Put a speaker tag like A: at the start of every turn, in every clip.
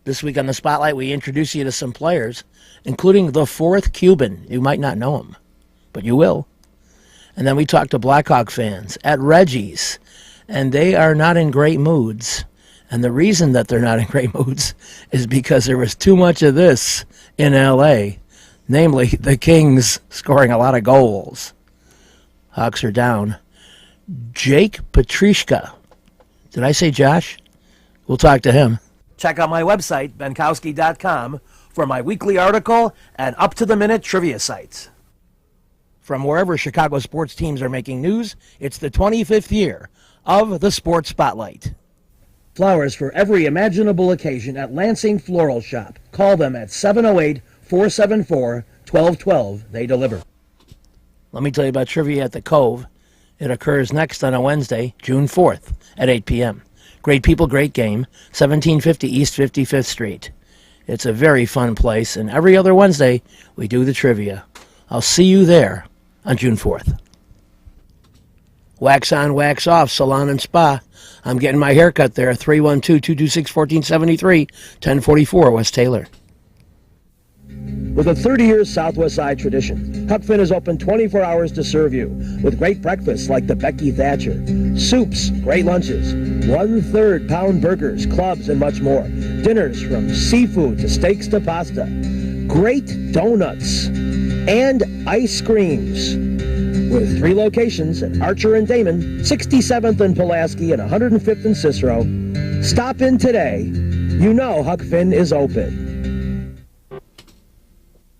A: This week on the Spotlight, we introduce you to some players, including the fourth Cuban. You might not know him, but you will. And then we talk to Blackhawk fans at Reggie's, and they are not in great moods. And the reason that they're not in great moods is because there was too much of this in L.A., namely the Kings scoring a lot of goals. Hawks are down. Jake Petrishka. Did I say Josh? We'll talk to him. Check out my website, benkowski.com, for my weekly article and up-to-the-minute trivia sites. From wherever Chicago sports teams are making news, it's the 25th year of the Sports Spotlight. Flowers for every imaginable occasion at Lansing Floral Shop. Call them at 708-474-1212. They deliver. Let me tell you about trivia at the Cove. It occurs next on a Wednesday, June 4th at 8 p.m. Great people, great game, 1750 East 55th Street. It's a very fun place, and every other Wednesday we do the trivia. I'll see you there on June 4th. Wax on, wax off, salon and spa. I'm getting my hair cut there, 312-226-1473, 1044 West Taylor. With a 30-year Southwest Side tradition, Huck Finn is open 24 hours to serve you with great breakfasts like the Becky Thatcher, soups, great lunches, 1/3 pound burgers, clubs, and much more. Dinners from seafood to steaks to pasta, great donuts, and ice creams. With 3 locations at Archer and Damon, 67th and Pulaski, and 105th and Cicero. Stop in today. You know Huck Finn is open.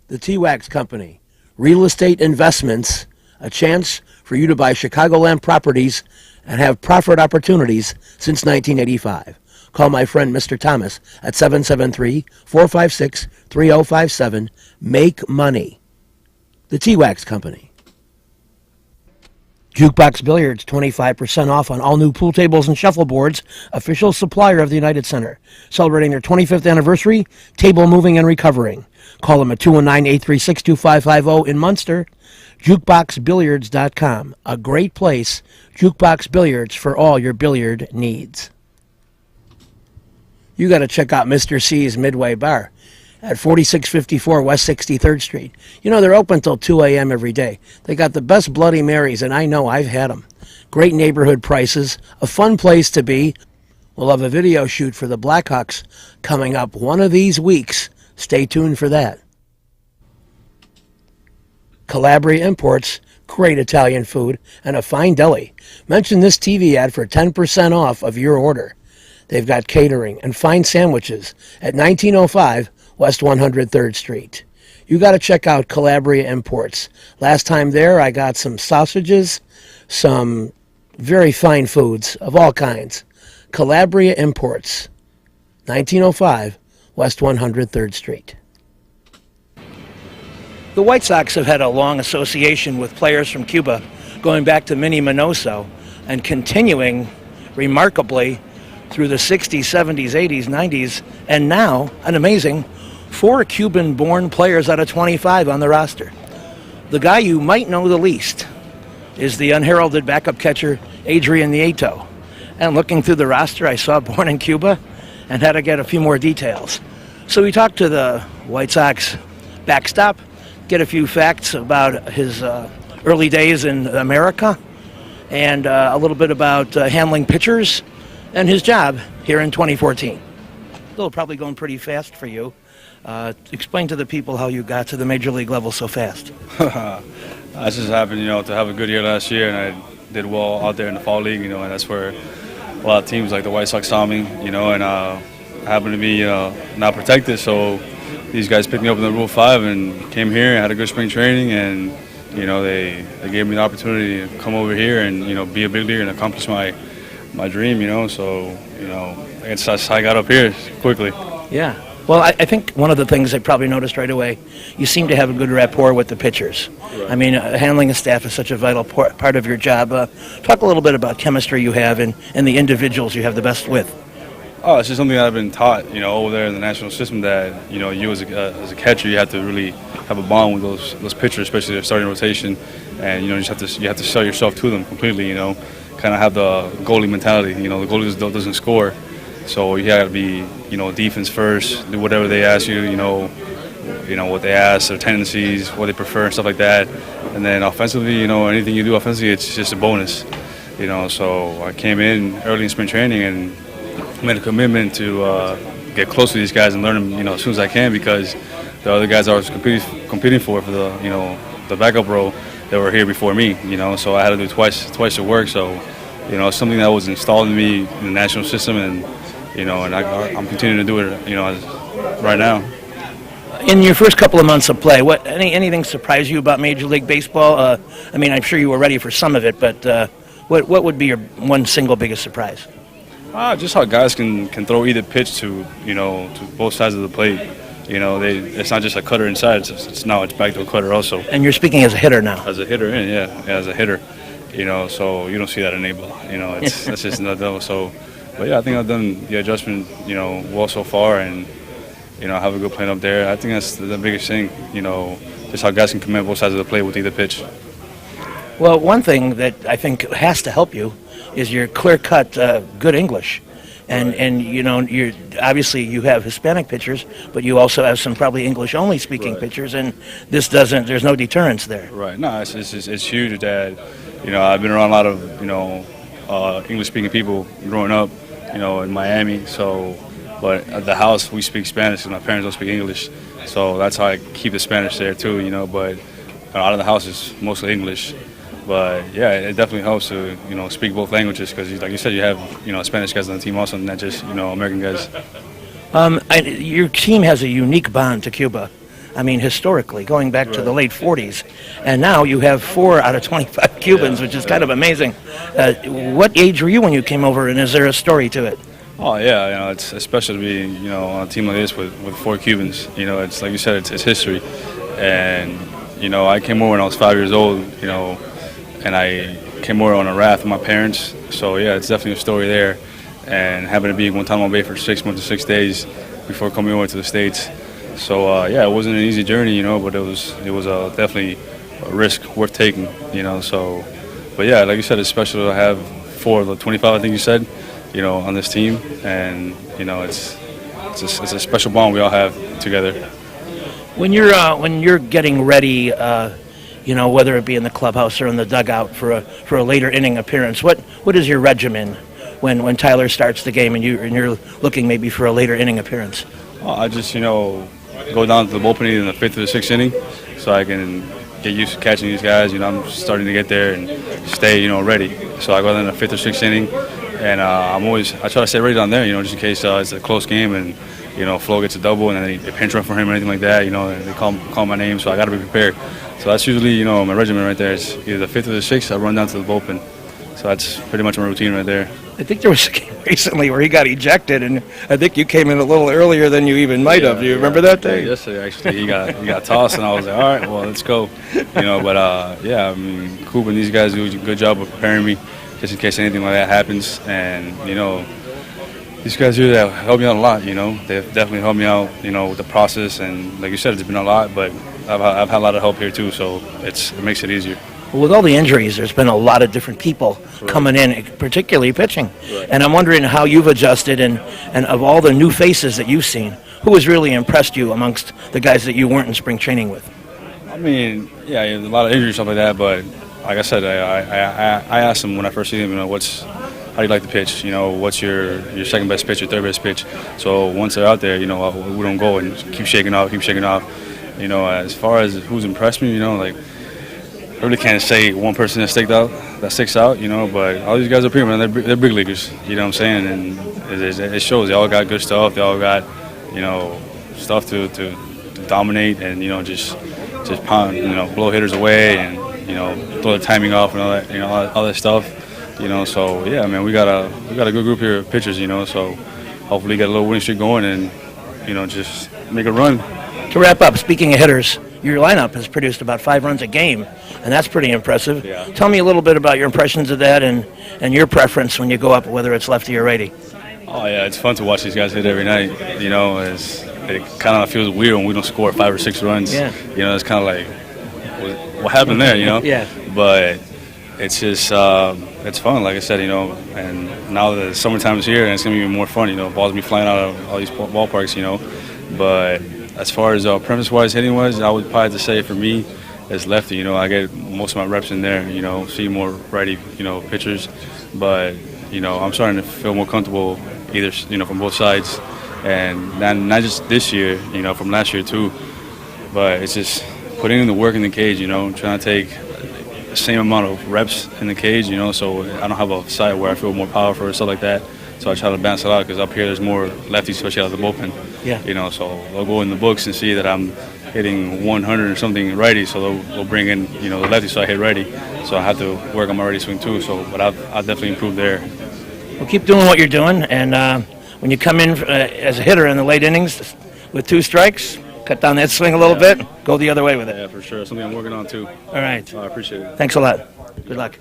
A: The T-Wax Company, real estate investments, a chance for you to buy Chicagoland properties and have profit opportunities since 1985. Call my friend Mr. Thomas at 773-456-3057. Make money. The T-Wax Company. Jukebox Billiards, 25% off on all new pool tables and shuffleboards, official supplier of the United Center. Celebrating their 25th anniversary, table moving and recovering. Call them at 219-836-2550 in Munster. JukeboxBilliards.com. A great place, Jukebox Billiards, for all your billiard needs. You got to check out Mr. C's Midway Bar at 4654 West 63rd Street. You know, they're open till 2 a.m. every day. They got the best Bloody Marys, and I know I've had them. Great neighborhood prices, a fun place to be. We'll have a video shoot for the Blackhawks coming up one of these weeks. Stay tuned for that. Calabria Imports, great Italian food, and a fine deli. Mention this TV ad for 10% off of your order. They've got catering and fine sandwiches at 1905 West 103rd Street. You got to check out Calabria Imports. Last time there, I got some sausages, some very fine foods of all kinds. Calabria Imports, 1905 West 103rd Street. The White Sox have had a long association with players from Cuba, going back to Minnie Minoso and continuing remarkably through the 60s, 70s, 80s, 90s, and now an amazing 4 Cuban-born players out of 25 on the roster. The guy you might know the least is the unheralded backup catcher Adrian Nieto. And looking through the roster, I saw born in Cuba and had to get a few more details. So we talked to the White Sox backstop, get a few facts about his early days in America, and a little bit about handling pitchers and his job here in 2014. Still probably going pretty fast for you. Explain to the people how you got to the major league level so fast.
B: I just happened, to have a good year last year, and I did well out there in the fall league, and that's where a lot of teams like the White Sox saw me, and I happened to be not protected, so these guys picked me up in the Rule 5 and came here and had a good spring training, and they gave me the opportunity to come over here and be a big leaguer and accomplish my dream, so that's how I got up here quickly.
A: Yeah. Well, I think one of the things I probably noticed right away, you seem to have a good rapport with the pitchers. Right. I mean, handling a staff is such a vital part of your job. Talk a little bit about chemistry you have and the individuals you have the best with.
B: Oh, it's just something that I've been taught, over there in the national system that, you as a catcher, you have to really have a bond with those pitchers, especially their starting rotation, and you have to sell yourself to them completely, kind of have the goalie mentality. The goalie doesn't score. So you got to be, defense first, do whatever they ask you, what they ask, their tendencies, what they prefer, and stuff like that. And then offensively, anything you do offensively, it's just a bonus. So I came in early in spring training and made a commitment to get close to these guys and learn them, as soon as I can, because the other guys I was competing for the backup role, they were here before me, So I had to do twice the work. So, it's something that was installed in me in the national system, and I'm continuing to do it, right now.
A: In your first couple of months of play, anything surprise you about Major League Baseball? I'm sure you were ready for some of it, but what would be your one single biggest surprise?
B: Just how guys can throw either pitch to both sides of the plate. It's not just a cutter inside. It's back to a cutter also.
A: And you're speaking as a hitter now.
B: As a hitter, as a hitter. So you don't see that in A-ball. That's just not though. So, but yeah, I think I've done the adjustment, well so far, and have a good plan up there. I think that's the biggest thing. Just how guys can command both sides of the plate with either pitch.
A: Well, one thing that I think has to help you is your clear-cut, good English. And you're obviously you have Hispanic pitchers, but you also have some probably English-only speaking pitchers, and there's no deterrence there.
B: Right. No, it's huge that, I've been around a lot of, English-speaking people growing up, in Miami. So, but at the house we speak Spanish because my parents don't speak English. So that's how I keep the Spanish there too, But out of the house is mostly English. But yeah, it definitely helps to speak both languages because, like you said, you have Spanish guys on the team also, not just American guys.
A: Your team has a unique bond to Cuba. Historically, going back to the late 40s, and now you have 4 out of 25 Cubans, which is kind of amazing. What age were you when you came over, and is there a story to it?
B: Oh yeah, it's special to be on a team like this with 4 Cubans. It's like you said, it's history, and I came over when I was 5 years old. And I came over on a raft with my parents. So, yeah, it's definitely a story there. And happened to be in Guantanamo Bay for 6 months to 6 days before coming over to the States. So, yeah, it wasn't an easy journey, but it was definitely a risk worth taking, So, but, yeah, like you said, it's special to have 4 of the 25, I think you said, on this team. And, it's a special bond we all have together.
A: When you're getting ready, whether it be in the clubhouse or in the dugout for a later inning appearance, what is your regimen when Tyler starts the game and you're looking maybe for a later inning appearance?
B: I just go down to the bullpen in the 5th or the 6th inning, so I can get used to catching these guys. I'm starting to get there and stay ready. So I go down in the 5th or 6th inning, and I try to stay ready down there, just in case it's a close game and Flo gets a double and then they pinch run for him or anything like that. They call my name, so I got to be prepared. So that's usually, my regimen right there. It's either the 5th or the 6th, I run down to the bullpen. So that's pretty much my routine right there.
A: I think there was a game recently where he got ejected, and I think you came in a little earlier than you even might have. Do you remember that day?
B: Yeah, yesterday, actually, he got tossed, and I was like, all right, well, let's go. But, Cuba and these guys do a good job of preparing me just in case anything like that happens. And, these guys here that help me out a lot, They've definitely helped me out, with the process. And like you said, it's been a lot, but I've had a lot of help here too, so it makes it easier.
A: Well, with all the injuries, there's been a lot of different people coming in, particularly pitching. Right. And I'm wondering how you've adjusted, and of all the new faces that you've seen, who has really impressed you amongst the guys that you weren't in spring training with?
B: Yeah, a lot of injuries, stuff like that, but like I said, I asked them when I first see them, how do you like to pitch? What's your second best pitch, your third best pitch? So once they're out there, we don't go and keep shaking off. As far as who's impressed me, I really can't say one person that sticks out, but all these guys up here, man, they're big leaguers. You know what I'm saying? And it shows. They all got good stuff. They all got, stuff to dominate and just pound, blow hitters away and throw the timing off and all that, all that stuff. So yeah, man, we got a good group here of pitchers. So hopefully get a little winning streak going and just make a run.
A: To wrap up, speaking of hitters, your lineup has produced about 5 runs a game, and that's pretty impressive.
B: Yeah.
A: Tell me a little bit about your impressions of that and your preference when you go up, whether it's lefty or righty.
B: Oh yeah, it's fun to watch these guys hit every night. It kind of feels weird when we don't score 5 or 6 runs.
A: Yeah.
B: It's kind of like, what happened there?
A: Yeah.
B: But it's just it's fun, like I said, and now the summertime is here and it's gonna be even more fun. Balls be flying out of all these ballparks, But as far as premise-wise, hitting-wise, I would probably have to say for me, as lefty, I get most of my reps in there. See more righty, pitchers, but I'm starting to feel more comfortable either, from both sides, and not just this year, from last year too. But it's just putting in the work in the cage, trying to take the same amount of reps in the cage, so I don't have a side where I feel more powerful or stuff like that. So I try to balance it out because up here there's more lefties, especially out of the bullpen.
A: Yeah.
B: So they'll go in the books and see that I'm hitting 100 or something righty, so they'll bring in, the lefty, so I hit righty. So I have to work on my righty swing too. But I'll definitely improve there.
A: Well, keep doing what you're doing, and when you come in as a hitter in the late innings with 2 strikes, cut down that swing a little bit, go the other way with it.
B: Yeah, for sure. That's something I'm working on too.
A: All right.
B: I appreciate it.
A: Thanks a lot. Good luck.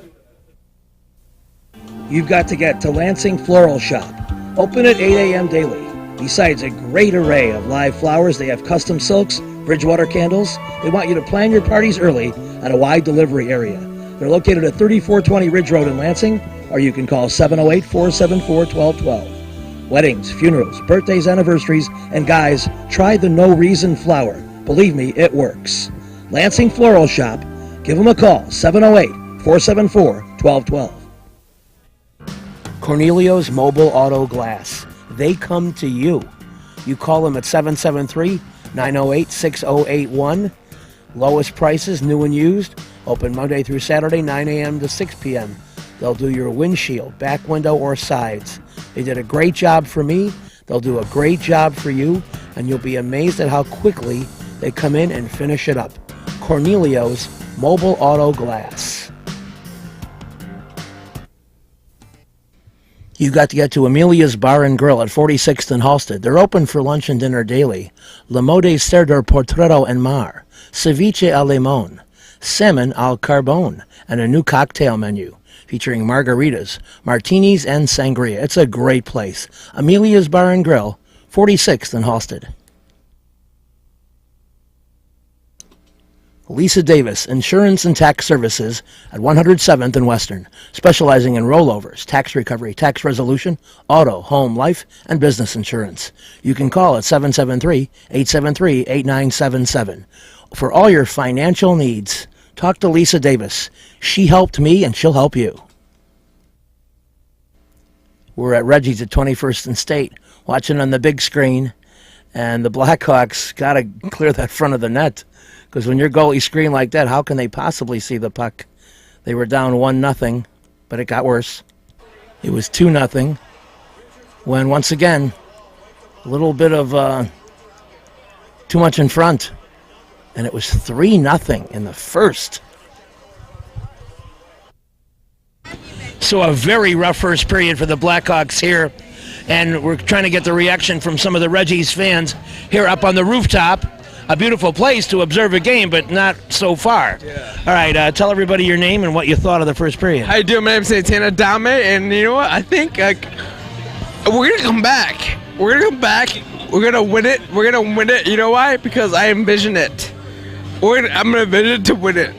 A: You've got to get to Lansing Floral Shop. Open at 8 a.m. daily. Besides a great array of live flowers, they have custom silks, Bridgewater candles. They want you to plan your parties early at a wide delivery area. They're located at 3420 Ridge Road in Lansing, or you can call 708-474-1212. Weddings, funerals, birthdays, anniversaries, and guys, try the No Reason flower. Believe me, it works. Lansing Floral Shop. Give them a call, 708-474-1212. Cornelio's Mobile Auto Glass. They come to you. You call them at 773-908-6081. Lowest prices, new and used. Open Monday through Saturday, 9 a.m. to 6 p.m. They'll do your windshield, back window, or sides. They did a great job for me. They'll do a great job for you, and you'll be amazed at how quickly they come in and finish it up. Cornelio's Mobile Auto Glass. You've got to get to Amelia's Bar and Grill at 46th and Halsted. They're open for lunch and dinner daily. La Mode Cerdo Portretto and Mar, Ceviche al Limon, Salmon al Carbone, and a new cocktail menu featuring margaritas, martinis, and sangria. It's a great place. Amelia's Bar and Grill, 46th and Halsted. Lisa Davis, Insurance and Tax Services at 107th and Western, specializing in rollovers, tax recovery, tax resolution, auto, home, life, and business insurance. You can call at 773-873-8977. For all your financial needs, talk to Lisa Davis. She helped me, and she'll help you. We're at Reggie's at 21st and State, watching on the big screen, and the Blackhawks got to clear that front of the net. Because when your goalie screen like that, how can they possibly see the puck? They were down 1-0, but it got worse. It was 2-0. When once again, a little bit of too much in front, and it was 3-0 in the first. So a very rough first period for the Blackhawks here, and we're trying to get the reaction from some of the Reggie's fans here up on the rooftop. A beautiful place to observe a game, but not so far.
C: Yeah.
A: All right, tell everybody your name and what you thought of the first period.
C: How you doing? My name's Santana Dame, and you know what? I think we're gonna come back. We're gonna come back. We're gonna win it. We're gonna win it. You know why? Because I envision it. I'm gonna envision to win it.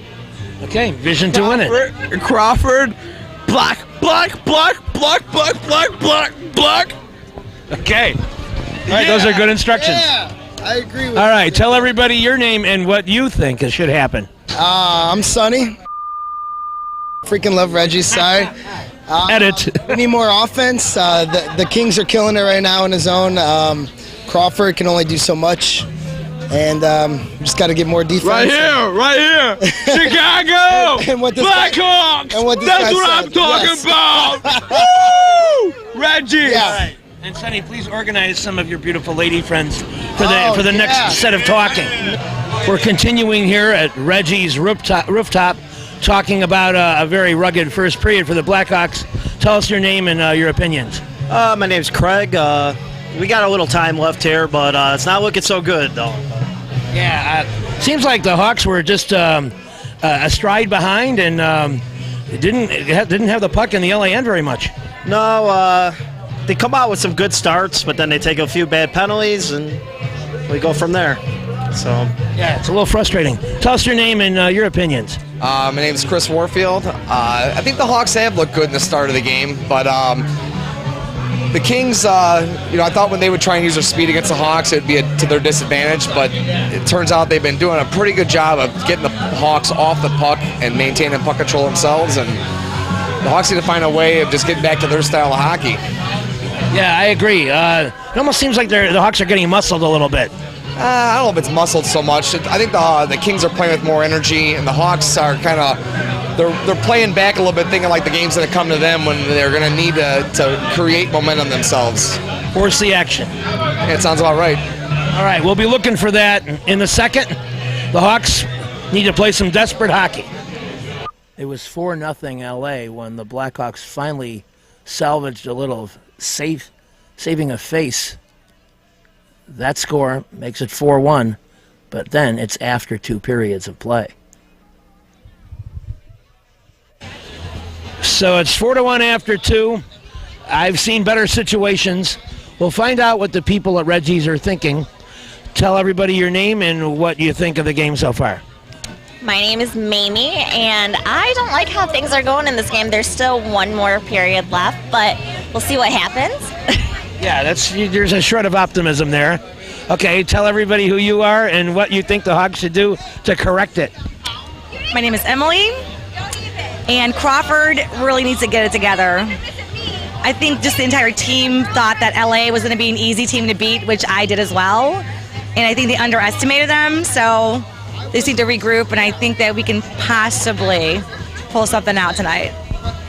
A: Okay, vision to win it.
C: Crawford, block.
A: Okay. All right, those are good instructions.
D: Yeah, I agree with
A: All right, tell everybody your name and what you think should happen.
D: I'm Sonny. Freaking love Reggie's side.
A: Edit.
D: We need more offense. The Kings are killing it right now in his zone. Crawford can only do so much. And just got to get more defense.
C: Right here, Chicago,
D: And what this
C: Blackhawks.
D: and what this
C: That's
D: guy
C: what
D: said,
C: I'm talking
D: yes.
C: about. Woo! Reggie.
D: Yeah.
A: All right. And Sonny, please organize some of your beautiful lady friends for
D: Oh,
A: the
D: yeah.
A: next set of talking. We're continuing here at Reggie's rooftop talking about a very rugged first period for the Blackhawks. Tell us your name and your opinions.
E: My name's Craig. We got a little time left here, but it's not looking so good, though.
A: Yeah, seems like the Hawks were just a stride behind and didn't have the puck in the LA end very much.
E: No, they come out with some good starts, but then they take a few bad penalties, and we go from there. So,
A: Yeah, it's a little frustrating. Tell us your name and your opinions.
F: My name is Chris Warfield. I think the Hawks have looked good in the start of the game, but the Kings, I thought when they would try and use their speed against the Hawks, it would be to their disadvantage, but it turns out they've been doing a pretty good job of getting the Hawks off the puck and maintaining puck control themselves, and the Hawks need to find a way of just getting back to their style of hockey.
A: Yeah, I agree. It almost seems like the Hawks are getting muscled a little bit.
F: I don't know if it's muscled so much. I think the Kings are playing with more energy, and the Hawks are kind of they're playing back a little bit, thinking like the game's going to come to them when they're going to need to create momentum themselves.
A: Force the action.
F: Yeah, it sounds about right.
A: All right, we'll be looking for that in the second. The Hawks need to play some desperate hockey. It was 4-0 LA when the Blackhawks finally salvaged a little saving a face. That score makes it 4-1, but then it's after 2 periods of play. So it's 4-1 after 2. I've seen better situations. We'll find out what the people at Reggie's are thinking. Tell everybody your name and what you think of the game so far.
G: My name is Mamie, and I don't like how things are going in this game. There's still 1 more period left, but we'll see what happens.
A: Yeah, there's a shred of optimism there. Okay, tell everybody who you are and what you think the Hawks should do to correct it.
H: My name is Emily, and Crawford really needs to get it together. I think just the entire team thought that LA was going to be an easy team to beat, which I did as well. And I think they underestimated them, so they just need to regroup, and I think that we can possibly pull something out tonight.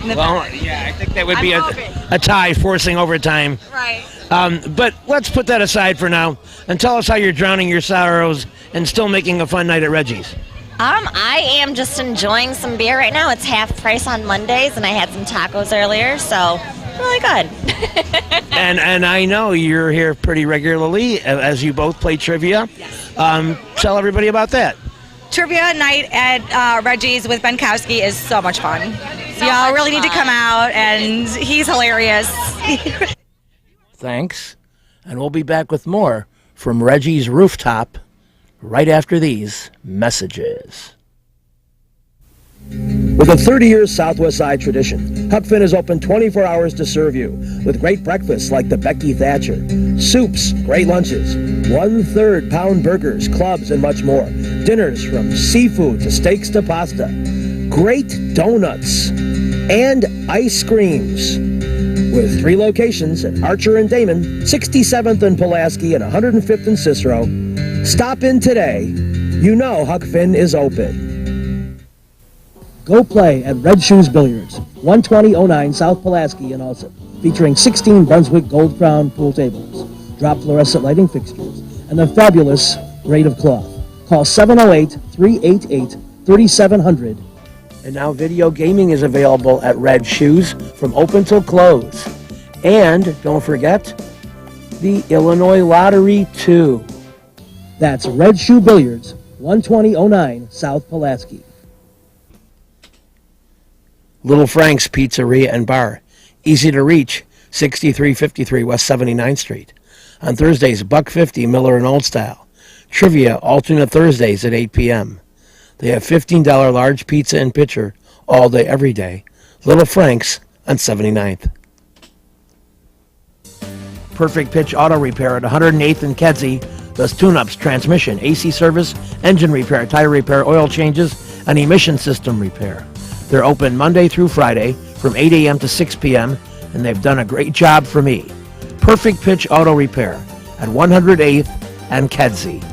A: Well, yeah, I think that would be a tie forcing overtime.
H: Right.
A: But let's put that aside for now and tell us how you're drowning your sorrows and still making a fun night at Reggie's.
G: I am just enjoying some beer right now. It's half price on Mondays, and I had some tacos earlier, so really good.
A: and I know you're here pretty regularly as you both play trivia. Yes. Tell everybody about that.
H: Trivia night at Reggie's with Benkowski is so much fun. Y'all really need to come out, and he's hilarious.
A: Thanks. And we'll be back with more from Reggie's Rooftop right after these messages.
I: With a 30-year Southwest Side tradition, Huck Finn is open 24 hours to serve you with great breakfasts like the Becky Thatcher, soups, great lunches, 1/3 pound burgers, clubs, and much more. Dinners from seafood to steaks to pasta, great donuts, and ice creams. With 3 locations at Archer and Damon, 67th and Pulaski, and 105th and Cicero. Stop in today. You know Huck Finn is open. Go play at Red Shoes Billiards, 12009 South Pulaski in Alsip, featuring 16 Brunswick Gold Crown pool tables, drop fluorescent lighting fixtures, and a fabulous grade of cloth. Call 708-388-3700.
A: And now video gaming is available at Red Shoes from open till close. And don't forget the Illinois Lottery, too.
I: That's Red Shoe Billiards, 12009 South Pulaski.
A: Little Frank's Pizzeria and Bar. Easy to reach, 6353 West 79th Street. On Thursdays, $1.50 Miller and Old Style. Trivia alternate Thursdays at 8 p.m. They have $15 large pizza and pitcher all day, every day. Little Frank's on 79th. Perfect Pitch Auto Repair at 108th and Kedzie does tune-ups, transmission, AC service, engine repair, tire repair, oil changes, and emission system repair. They're open Monday through Friday from 8 a.m. to 6 p.m., and they've done a great job for me. Perfect Pitch Auto Repair at 108th and Kedzie.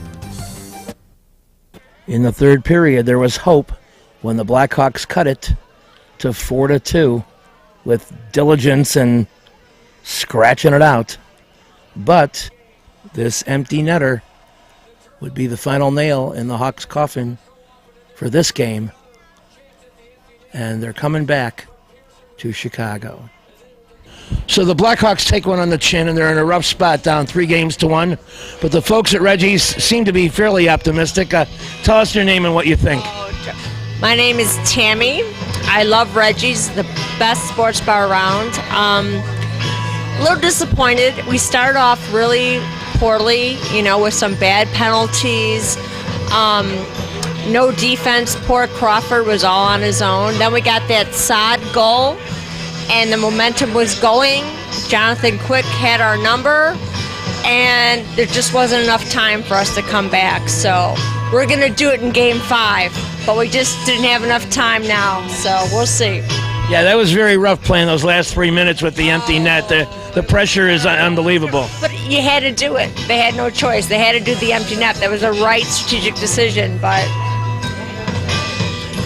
A: In the third period, there was hope when the Blackhawks cut it to 4-2 with diligence and scratching it out. But this empty netter would be the final nail in the Hawks' coffin for this game. And they're coming back to Chicago. So the Blackhawks take one on the chin, and they're in a rough spot, down 3-1. But the folks at Reggie's seem to be fairly optimistic. Tell us your name and what you think.
J: My name is Tammy. I love Reggie's, the best sports bar around. A little disappointed. We started off really poorly, with some bad penalties. no defense. Poor Crawford was all on his own. Then we got that sod goal, and the momentum was going. Jonathan Quick had our number, and there just wasn't enough time for us to come back. So we're going to do it in Game 5, but we just didn't have enough time now, so we'll see.
A: Yeah, that was very rough playing those last 3 minutes with the empty net. The pressure is unbelievable.
J: But you had to do it. They had no choice. They had to do the empty net. That was a right strategic decision, but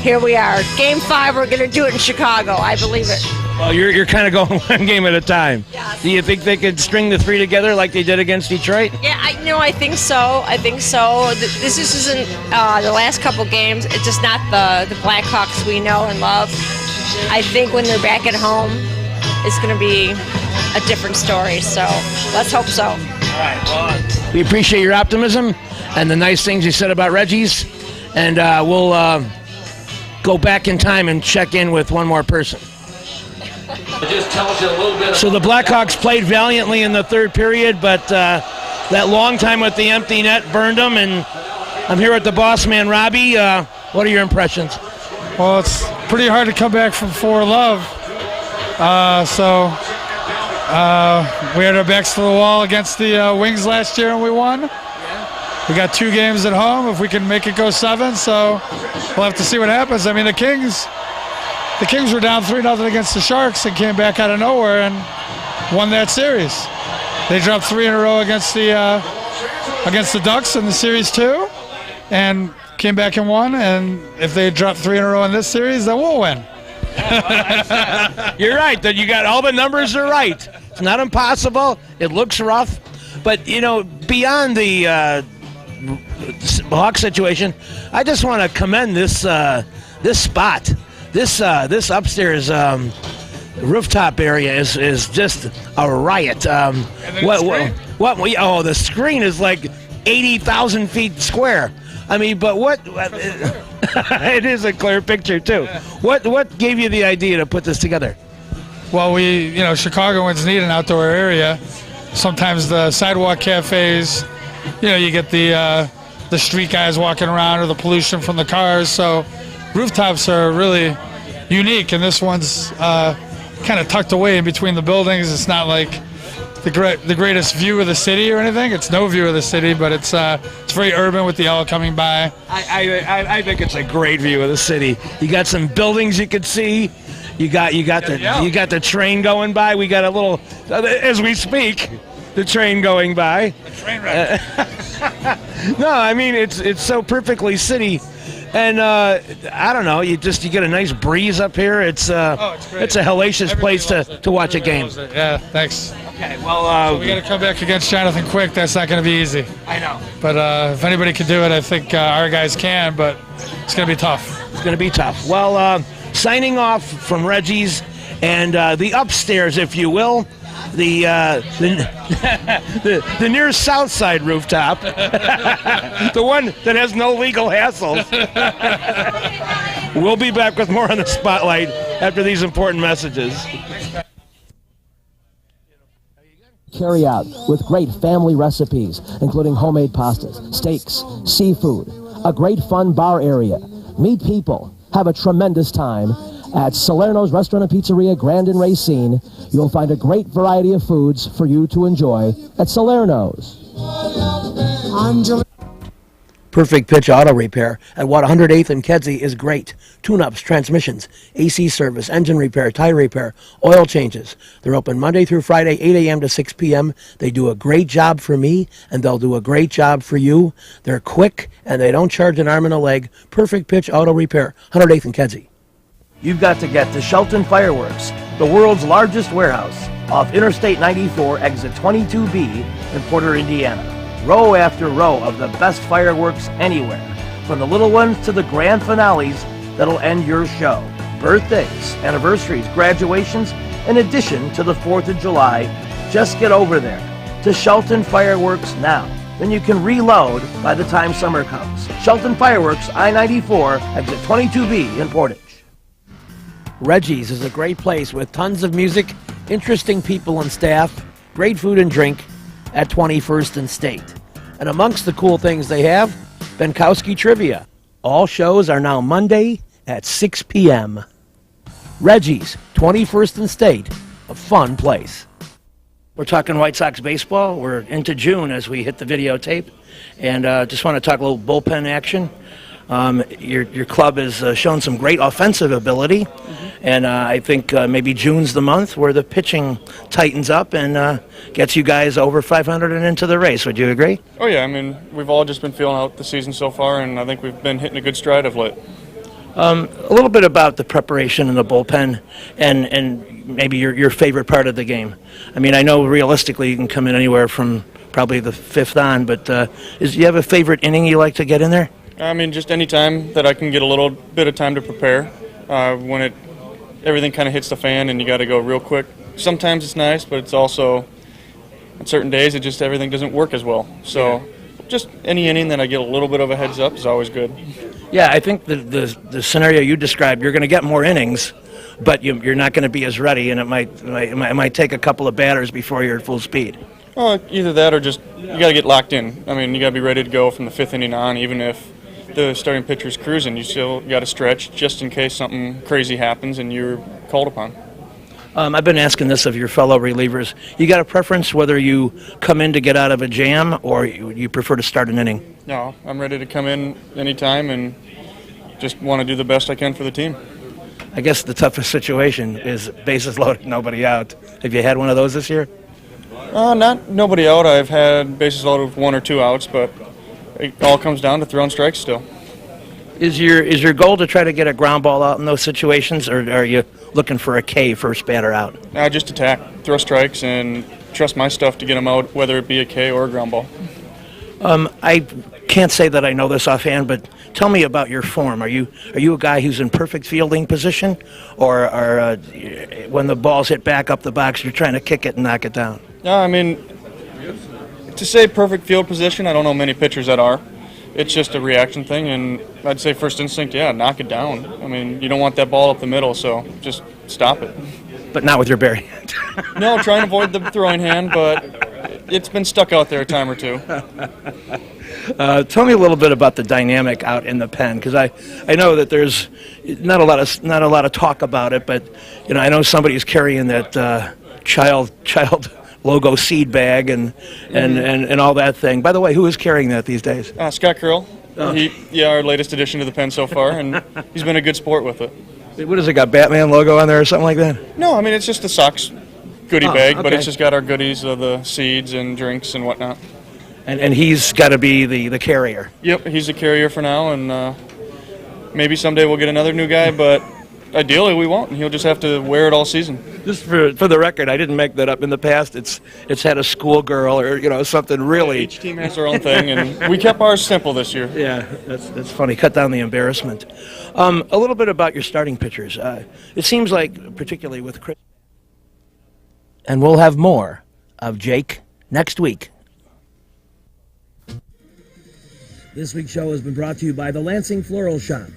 J: here we are. Game 5, we're going to do it in Chicago. I believe it.
A: Well, you're kind of going one game at a time.
J: Yes.
A: Do you think they could string the 3 together like they did against Detroit?
J: Yeah, I think so. This isn't the last couple games. It's just not the Blackhawks we know and love. I think when they're back at home, it's going to be a different story. So let's hope so.
A: All right. Well, we appreciate your optimism and the nice things you said about Reggie's, and we'll go back in time and check in with one more person. So the Blackhawks played valiantly in the third period, but that long time with the empty net burned them. And I'm here with the boss man, Robbie. What are your impressions?
K: Well, it's pretty hard to come back from 4-love. We had our backs to the wall against the Wings last year and we won. We got 2 games at home if we can make it go 7, so we'll have to see what happens. I mean, the Kings were down 3-0 against the Sharks and came back out of nowhere and won that series. They dropped 3 in a row against the Ducks in the series too, and came back and won. And if they drop 3 in a row in this series, then we'll win.
A: You're right. That you got all the numbers are right. It's not impossible. It looks rough, but beyond the Hawk situation, I just want to commend this spot. This upstairs rooftop area is just a riot. The screen is like 80,000 feet square. I mean, but what? It is a clear picture too. What gave you the idea to put this together?
K: Well, Chicagoans need an outdoor area. Sometimes the sidewalk cafes, you get the street guys walking around or the pollution from the cars. So rooftops are really unique, and this one's kind of tucked away in between the buildings. It's not like the greatest view of the city or anything. It's no view of the city, but it's very urban with the L coming by.
A: I think it's a great view of the city. You got some buildings you could see. You got the train going by. We got a little, as we speak, the train going by.
K: The train wreck.
A: No, I mean it's so perfectly city. And I don't know, you get a nice breeze up here. It's
K: great.
A: It's a hellacious place to watch a game.
K: Yeah, thanks.
A: Okay, well,
K: so we got to come back against Jonathan Quick. That's not going to be easy.
A: I know.
K: But if anybody can do it, I think our guys can. But it's going to be tough.
A: It's going to be tough. Well, signing off from Reggie's and the upstairs, if you will. The near south side rooftop, the one that has no legal hassles. We'll be back with more on the Spotlight after these important messages.
I: Carry out with great family recipes, including homemade pastas, steaks, seafood, a great fun bar area. Meet people, have a tremendous time. At Salerno's Restaurant and Pizzeria Grand and Racine, you'll find a great variety of foods for you to enjoy at Salerno's.
A: Perfect Pitch Auto Repair at 108th and Kedzie is great. Tune-ups, transmissions, AC service, engine repair, tire repair, oil changes. They're open Monday through Friday, 8 a.m. to 6 p.m. They do a great job for me, and they'll do a great job for you. They're quick, and they don't charge an arm and a leg. Perfect Pitch Auto Repair, 108th and Kedzie.
I: You've got to get to Shelton Fireworks, the world's largest warehouse, off Interstate 94, exit 22B in Porter, Indiana. Row after row of the best fireworks anywhere, from the little ones to the grand finales that'll end your show. Birthdays, anniversaries, graduations, in addition to the 4th of July. Just get over there to Shelton Fireworks now. Then you can reload by the time summer comes. Shelton Fireworks, I-94, exit 22B in Portage.
A: Reggie's is a great place with tons of music, interesting people and staff, great food and drink at 21st and State. And amongst the cool things they have, Benkowski Trivia, All shows are now Monday at 6 p.m. Reggie's, 21st and State, a fun place. We're talking White Sox baseball. We're into June as we hit the videotape. And just want to talk a little bullpen action. Your club has shown some great offensive ability. And I think maybe June's the month where the pitching tightens up and gets you guys over 500 and into the race. Would you agree?
L: Oh, yeah. I mean, we've all just been feeling out the season so far, and I think we've been hitting a good stride of late.
A: A little bit about the preparation in the bullpen and maybe your favorite part of the game. I mean, I know realistically you can come in anywhere from probably the fifth on, but do you have a favorite inning you like to get in there?
L: I mean, just any time that I can get a little bit of time to prepare. When everything kind of hits the fan and you got to go real quick. Sometimes it's nice, but it's also on certain days everything doesn't work as well. So just any inning that I get a little bit of a heads up is always good.
A: Yeah, I think the scenario you described, you're going to get more innings, but you're not going to be as ready, and it might take a couple of batters before you're at full speed.
L: Well, either that or just you got to get locked in. I mean, you got to be ready to go from the fifth inning on, even if the starting pitcher's cruising. You still got to stretch just in case something crazy happens and you're called upon.
A: I've been asking this of your fellow relievers. You got a preference whether you come in to get out of a jam or you prefer to start an inning?
L: No, I'm ready to come in anytime and just want to do the best I can for the team.
A: I guess the toughest situation is bases loaded, nobody out. Have you had one of those this year?
L: Not nobody out. I've had bases loaded with 1 or 2 outs, but it all comes down to throwing strikes still.
A: Is your goal to try to get a ground ball out in those situations, or are you looking for a K first batter out?
L: Just attack, throw strikes, and trust my stuff to get them out, whether it be a K or a ground ball.
A: I can't say that I know this offhand, but tell me about your form. Are you a guy who's in perfect fielding position, or when the ball's hit back up the box, you're trying to kick it and knock it down?
L: No, I mean, to say perfect field position, I don't know many pitchers that are. It's just a reaction thing, and I'd say first instinct, knock it down. I mean, you don't want that ball up the middle, so just stop it.
A: But not with your bare hand.
L: No, try and avoid the throwing hand, but it's been stuck out there a time or two.
A: Tell me a little bit about the dynamic out in the pen, because I know that there's not a lot of talk about it, but I know somebody's carrying that child logo seed bag and all that thing. By the way, who is carrying that these days?
L: Scott Curl. Our latest addition to the pen so far, and he's been a good sport with it.
A: What has it got, Batman logo on there or something like that?
L: No, I mean, it's just a Sox goodie bag,
A: okay.
L: But it's just got our goodies of the seeds and drinks and whatnot.
A: And he's got to be the carrier.
L: Yep, he's the carrier for now, and maybe someday we'll get another new guy, but ideally we won't, and he'll just have to wear it all season.
A: Just for the record, I didn't make that up in the past. It's had a schoolgirl or something really.
L: Each team has their own thing, and we kept ours simple this year.
A: Yeah, that's funny. Cut down the embarrassment. A little bit about your starting pitchers. It seems like, particularly with Chris. And we'll have more of Jake next week.
I: This week's show has been brought to you by the Lansing Floral Shop.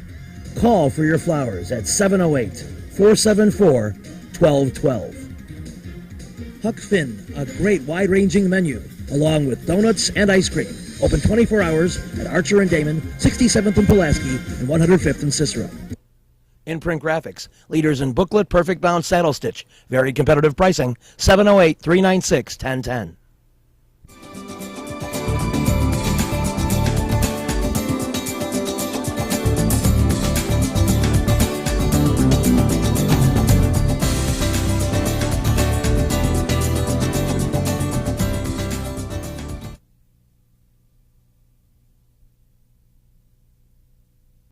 I: Call for your flowers at 708-474-1212. Huck Finn, a great wide-ranging menu, along with donuts and ice cream. Open 24 hours at Archer and Damon, 67th and Pulaski, and 105th and Cicero.
A: Imprint Graphics, leaders in booklet, perfect bound saddle stitch. Very competitive pricing, 708-396-1010.